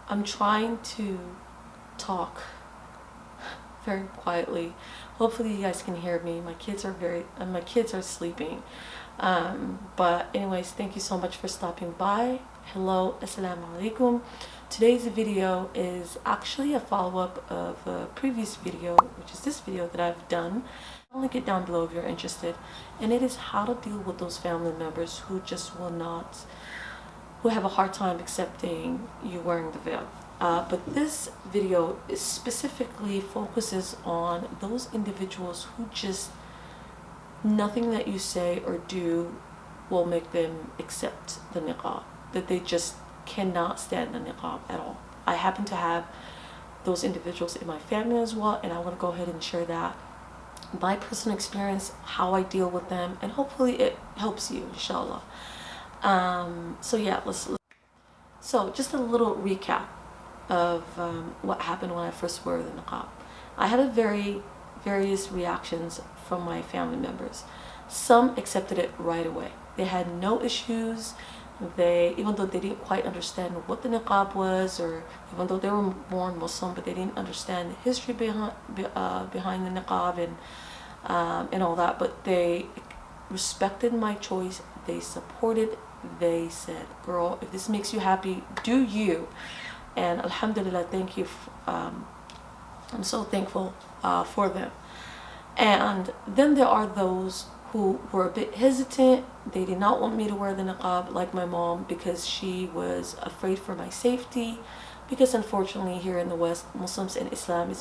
I'm trying to talk very quietly. Hopefully you guys can hear me. My kids are sleeping. But anyways, thank you so much for stopping by. Hello, assalamu alaikum. Today's video is actually a follow-up of a previous video, which is this video that I've done. I'll link it down below if you're interested. And it is how to deal with those family members who just who have a hard time accepting you wearing the veil. But this video specifically focuses on those individuals who just, nothing that you say or do will make them accept the niqab, that they just cannot stand the niqab at all. I happen to have those individuals in my family as well, and I want to go ahead and share that, my personal experience, how I deal with them, and hopefully it helps you, inshallah. So yeah, so just a little recap of what happened when I first wore the niqab. I had various reactions from my family members. Some accepted it right away. They had no issues. Even though they didn't quite understand what the niqab was, or even though they were born Muslim, but they didn't understand the history behind the niqab and all that, but they respected my choice. They supported. They said, girl, if this makes you happy, do you. And alhamdulillah, thank you. I'm so thankful for them. And then there are those who were a bit hesitant. They did not want me to wear the niqab, like my mom, because she was afraid for my safety, because unfortunately here in the West, Muslims and Islam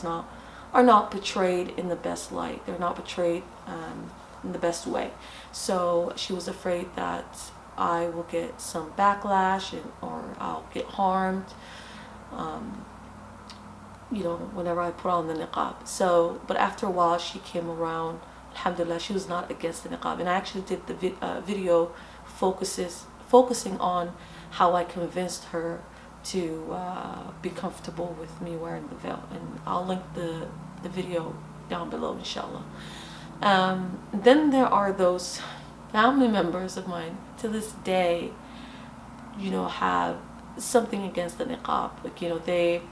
are not portrayed in the best light. They're not portrayed in the best way. So she was afraid that I will get some backlash or I'll get harmed, whenever I put on the niqab. So, but after a while she came around. Alhamdulillah, she was not against the niqab, and I actually did the video focusing on how I convinced her to be comfortable with me wearing the veil, and I'll link the video down below, inshallah. Then there are those family members of mine to this day, have something against the niqab. Like, they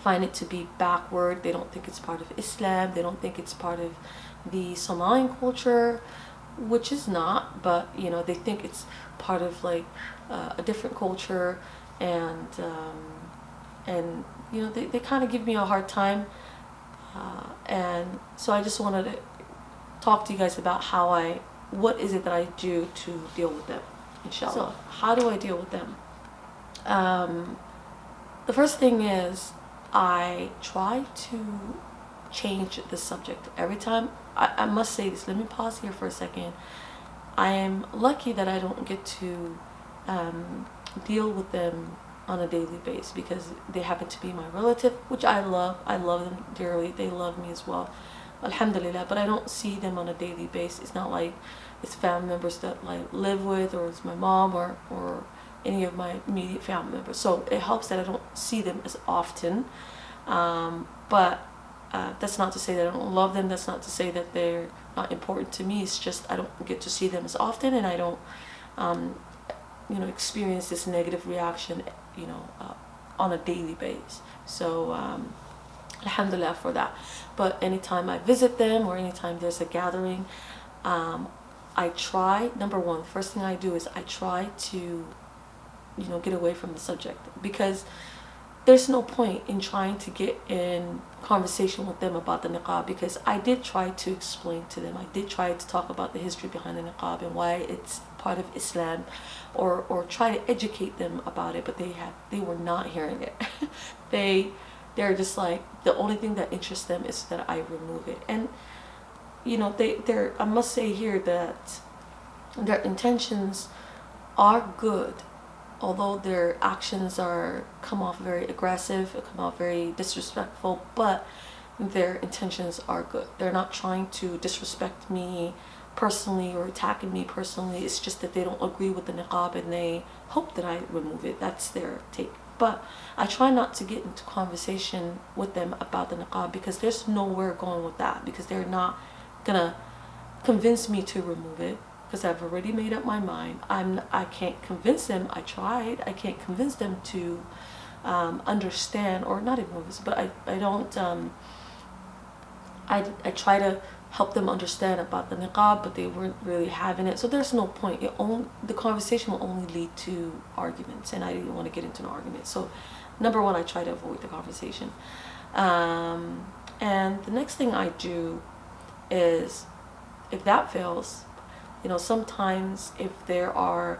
find it to be backward. They don't think it's part of Islam. They don't think it's part of the Somalian culture, which is not, but they think it's part of like a different culture, and they kind of give me a hard time, and so I just wanted to talk to you guys about what is it that I do to deal with them, inshallah. So how do I deal with them? The first thing is I try to change the subject every time. I must say this, let me pause here for a second. I am lucky that I don't get to deal with them on a daily basis, because they happen to be my relative, which I love them dearly. They love me as well, alhamdulillah, but I don't see them on a daily basis. It's not like it's family members that I live with, or it's my mom or any of my immediate family members. So it helps that I don't see them as often, but that's not to say that I don't love them. That's not to say that they're not important to me. It's just I don't get to see them as often, and I don't experience this negative reaction on a daily basis. So alhamdulillah for that. But anytime I visit them or anytime there's a gathering, I try, number one, the first thing I do is I try to get away from the subject, because there's no point in trying to get in conversation with them about the niqab, because I did try to explain to them. I did try to talk about the history behind the niqab and why it's part of Islam, or try to educate them about it, but they were not hearing it. They're just like, the only thing that interests them is that I remove it. And I must say here that their intentions are good, although their actions come off very aggressive, come off very disrespectful, but their intentions are good. They're not trying to disrespect me personally or attacking me personally. It's just that they don't agree with the niqab and they hope that I remove it. That's their take. But I try not to get into conversation with them about the niqab, because there's nowhere going with that, because they're not gonna convince me to remove it, because I've already made up my mind. I can't convince them. I tried. I can't convince them to understand, or not even movies, but I don't, I try to help them understand about the niqab, but they weren't really having it. So there's no point. The conversation will only lead to arguments, and I didn't want to get into an argument. So number one, I try to avoid the conversation. And the next thing I do is, if that fails, sometimes if there are,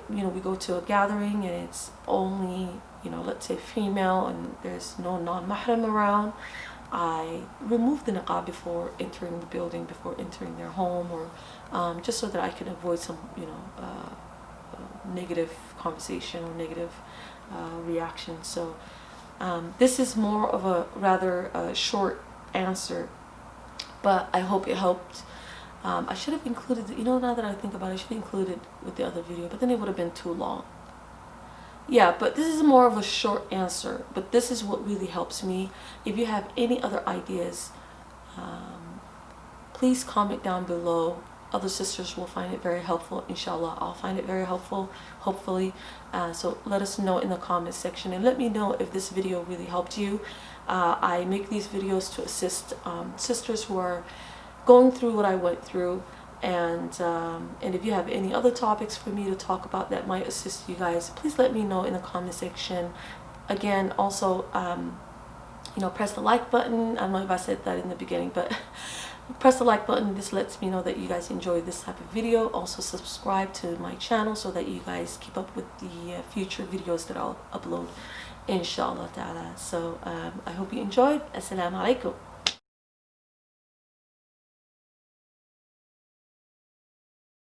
we go to a gathering and it's only, let's say female, and there's no non-mahram around, I remove the niqab before entering the building, before entering their home, or just so that I can avoid some, negative conversation or negative reaction. So this is more of a rather short answer, but I hope it helped. I should have included, now that I think about it, I should have included with the other video, but then it would have been too long. Yeah, but this is more of a short answer, but this is what really helps me. If you have any other ideas, please comment down below. Other sisters will find it very helpful. Inshallah, I'll find it very helpful, hopefully. So let us know in the comment section, and let me know if this video really helped you. I make these videos to assist sisters who are going through what I went through, and if you have any other topics for me to talk about that might assist you guys, please let me know in the comment section. Again, also press the like button. I don't know if I said that in the beginning, but press the like button. This lets me know that you guys enjoy this type of video. Also subscribe to my channel so that you guys keep up with the future videos that I'll upload, inshallah ta'ala. So I hope you enjoyed. Assalamu alaikum.